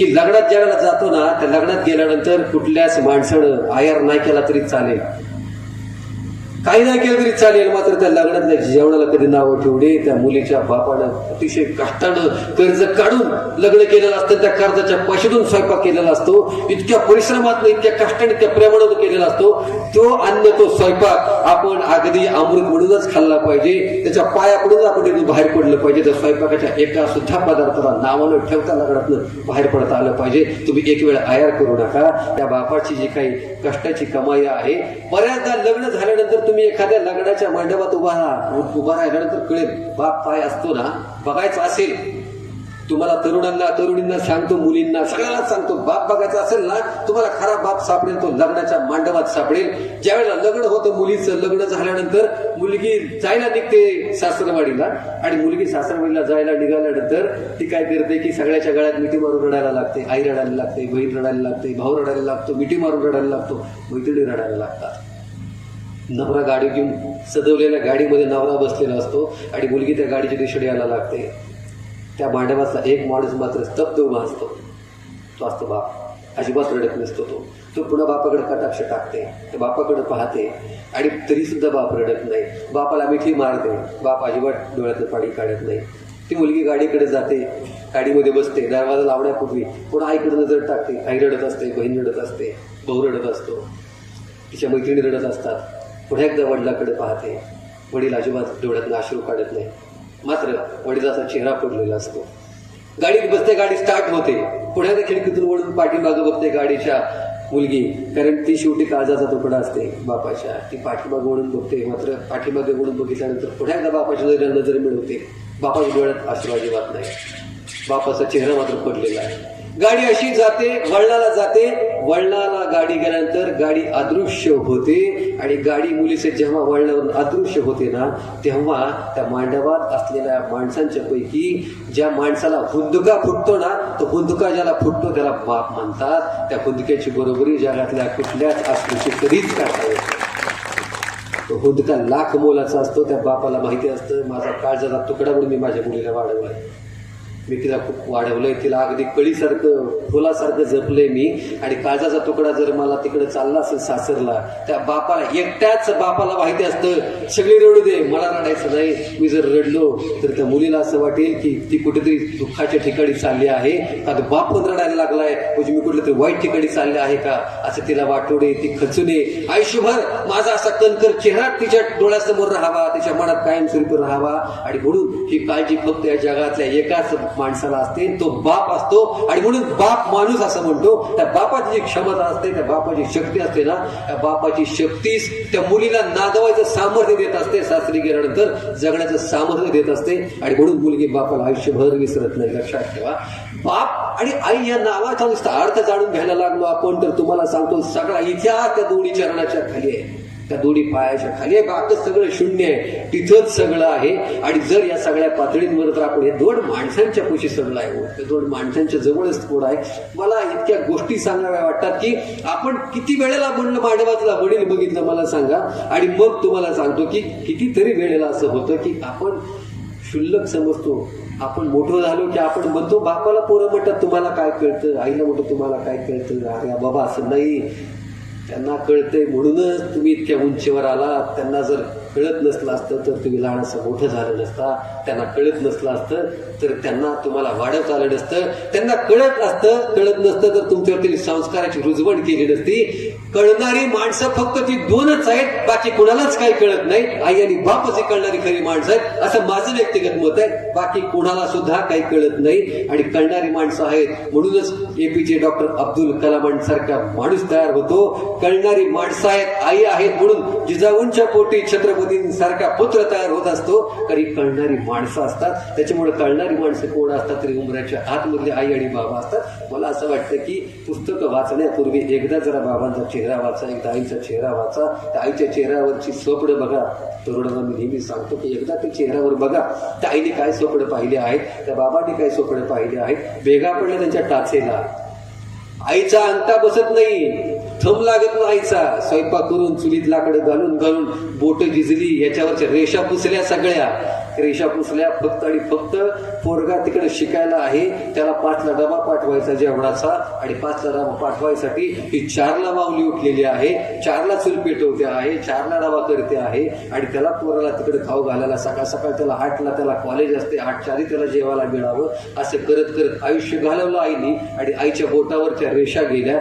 की लग्नात ज्यावेळेला जातो ना, त्या लग्नात गेल्यानंतर कुठल्याच माणसानं आयर नाही केला तरी चालेल, काही नाही केलं तरी चालेल, मात्र त्या लग्नातल्या जेवणाला कधी नावं ठेवले. त्या मुलीच्या बापानं अतिशय कष्टानं कर्ज काढून लग्न केलेलं असतं, त्या कर्जाच्या पैशातून स्वयंपाक केलेला असतो, इतक्या परिश्रमातनं इतक्या कष्टाने इतक्या प्रेमानं केलेला असतो. तो अन्न तो स्वयंपाक आपण अगदी अमृत म्हणूनच खाल्ला पाहिजे, त्याच्या पाया पडून आपण इथून बाहेर पडलं पाहिजे. त्या स्वयंपाकाच्या एका सुद्धा पदार्थाला नावानं ठेवता लग्नातनं बाहेर पडता आलं पाहिजे. तुम्ही एक वेळ आयर करू नका. त्या बापाची जी काही कष्टाची कमाई आहे, बऱ्याचदा लग्न झाल्यानंतर तुम्ही एखाद्या लग्नाच्या मंडपात उभा राहिल्यानंतर कळेल बाप काय असतो ना. बघायचं असेल तुम्हाला, तरुणींना सांगतो, मुलींना सगळ्यांना सांगतो, बाप बघायचा असेल ना, तुम्हाला खरा बाप सापडेल तो लग्नाच्या मंडपात सापडेल. ज्यावेळेला लग्न होतं मुलीचं, लग्न झाल्यानंतर मुलगी जायला निघते सासरवाडीला, आणि मुलगी सासरवाडीला जायला निघाल्यानंतर ती काय करते की सगळ्याच्या गळ्यात मिठी मारून रडायला लागते. आई रडायला लागते, बहीण रडायला लागते, भाऊ रडायला लागतो, मिठी मारून रडायला लागतो, मैत्रिणी रडायला लागतात. नवरा गाडी घेऊन सजवलेल्या गाडीमध्ये नवरा बसलेला असतो आणि मुलगी त्या गाडीच्या दिशेने यायला लागते. त्या मांडवातला एक माणूस मात्र स्तब्ध उभा असतो, तो असतो बाप. अजिबात रडत नसतो तो पुन्हा बापाकडे कटाक्ष टाकते, त्या बापाकडे पाहते, आणि तरी सुद्धा बाप रडत नाही. बापाला मिठी मारते, बाप अजिबात डोळ्यातलं पाणी काढत नाही. ती मुलगी गाडीकडे जाते, गाडीमध्ये बसते, दरवाजा लावण्यापूर्वी पुन्हा आईकडे नजर टाकते. आई रडत असते, बहीण रडत असते, भाऊ रडत असतो, तिच्या मैत्रिणी रडत असतात. पुन्हा एकदा वडिलाकडे पाहते, वडील अजिबात डोळ्यातनं अश्रू काढत नाही, मात्र वडिलाचा चेहरा पडलेला असतो. गाडीत बसते, गाडी स्टार्ट होते, पुन्हा एकदा खिडकीतून वळून पाठीमागं बघते गाडीच्या मुलगी, कारण ती शेवटी काळजाचा तुकडा असते बापाच्या. ती पाठीमागं वळून बघते, मात्र पाठीमागे वळून बघितल्यानंतर पुन्हा एकदा बापाच्या नजर मिळवते. बापाच्या डोळ्यात अश्रू अजिबात नाही, बापाचा चेहरा मात्र पडलेला आहे. गाडी अशी जाते, वळणाला गाडी गेल्यानंतर गाडी अदृश्य होते, आणि गाडी मुलीचे जेव्हा वळणावरून अदृश्य होते ना, तेव्हा त्या मांडवात असलेल्या माणसांच्या पैकी ज्या माणसाला हुंदका फुटतो ना, तो हुंदका ज्याला फुटतो त्याला बाप म्हणतात. त्या हुंदक्याची बरोबरी जगातल्या कुठल्याच अश्रूची कधीच करता येत नाही. तो हुंदका लाख मोलाचा असतो. त्या बापाला माहिती असतं, माझा काळजाचा तुकडा म्हणून मी माझ्या मुलीला वाढवलाय, मी तिला खूप वाढवलंय, तिला अगदी कळीसारखं फुलासारखं जपलंय मी, आणि काळजाचा तुकडा जर मला तिकडे चालला असेल सासरला, त्या बापाला, एकट्याच बापाला माहिती असतं, सगळी रडू दे, मला रडायचं नाही. मी जर रडलो तर त्या मुलीला असं वाटेल की ती कुठेतरी दुःखाच्या ठिकाणी चालली आहे का, बाप पण रडायला लागलाय म्हणजे मी कुठल्या तरी वाईट ठिकाणी चालले आहे का, असं तिला वाटू नये. ती खचूने आयुष्यभर माझा असा कणकर चेहरा तिच्या डोळ्यासमोर राहावा, तिच्या मनात कायमस्वरूपी राहावा. आणि म्हणून ही काळजी फक्त या जगातल्या एकाच माणसाला असते, तो बाप असतो. आणि म्हणून बाप माणूस असं म्हणतो. त्या बापाची जी क्षमता असते, त्या बापाची शक्ती असते ना, त्या बापाची शक्तीच त्या मुलीला नादवायचं सामर्थ्य देत असते, सासरी गेल्यानंतर जगण्याचं सामर्थ्य देत असते. आणि म्हणून मुलगी बापाला आयुष्यभर विसरत नाही. लक्षात ठेवा, बाप आणि आई या नावाचा नुसता अर्थ जाणून घ्यायला लागलो आपण तर तुम्हाला सांगतो सगळा इतिहास त्या दोन्ही चरणाच्या खाली आहे, त्या दोन्ही पायाच्या खाली आहे. बाकी सगळं शून्य आहे, तिथंच सगळं आहे. आणि जर या सगळ्या पातळींवर तर आपण हे दोन माणसांच्या पुशी सगळं आहे, ते दोन माणसांच्या जवळच थोडं आहे. मला इतक्या गोष्टी सांगाव्या वाटतात की आपण किती वेळेला म्हणलं मांडवातला वडील बघितलं मला सांगा, आणि मग तुम्हाला सांगतो की कितीतरी वेळेला असं होतं की आपण क्षुल्लक समजतो. आपण मोठं झालो की आपण म्हणतो, बापाला पोरं म्हणतात तुम्हाला काय कळतं, आईला म्हणतो तुम्हाला काय कळतं. अरे बाबा असं नाही, त्यांना कळतंय म्हणूनच तुम्ही इतक्या उंचीवर आला. त्यांना जर कळत नसलं असतं तर तुम्ही लहानसं मोठं झालं नसता. त्यांना कळत नसलं असतं तर त्यांना तुम्हाला वाढवता आलं नसतं. त्यांना कळत नसतं तर तुमच्यावरती संस्काराची रुजवण केली नसती. कळणारी माणसं फक्त ती दोनच आहेत, बाकी कुणालाच काही कळत नाही. आई आणि बापच ही कळणारी खरी माणसं आहेत, असं माझं व्यक्तिगत मत आहे. बाकी कुणाला सुद्धा काही कळत नाही, आणि कळणारी माणसं आहेत म्हणूनच APJ डॉक्टर अब्दुल कलामांसारखा माणूस तयार होतो. कळणारी माणसं आहेत, आई आहेत म्हणून जिजाऊंच्या पोटी छत्रपतींसारखा पुत्र तयार होत असतो. कारण कळणारी माणसं असतात, त्याच्यामुळे कळणारी माणसं कोण असतात तरी उमऱ्याच्या आतमधले आई आणि बाबा असतात. मला असं वाटतं की पुस्तकं वाचण्यापूर्वी एकदा जरा बाबांचा चेहरा वाचा, एकदा आईचा चेहरा वाचा. त्या आईच्या चेहऱ्यावरची स्वप्न बघा. तरुणांना मी नेहमी सांगतो की एकदा ते चेहऱ्यावर बघा, त्या आईने काय स्वप्न पाहिले आहेत, त्या बाबांनी काय स्वप्न पाहिले आहेत. भेगा पडल्या त्यांच्या टाचेला, आईचा अंगठा बसत नाही, थंब लागत नाहीचा. स्वयंपाक करून चुलीत लाकडं घालून घालून बोट झिजली, याच्यावरच्या रेषा पुसल्या सगळ्या. रेषा पुसल्या फक्त आणि फक्त पोरगा तिकडे शिकायला आहे, त्याला 5ला डबा पाठवायचा जेवणाचा, आणि 5ला डबा पाठवायसाठी ही 4ला माऊली उठलेली आहे, 4ला चूल पेटवते आहे, 4ला डबा करते आहे, आणि त्याला पोराला तिकडे खाऊ घालायला सकाळ सकाळ त्याला 8ला त्याला कॉलेज असते, 8च्या आधी त्याला जेवायला मिळावं, असं करत करत आयुष्य घालवलं आईनी. आणि आईच्या बोटावरच्या रेषा गेल्या.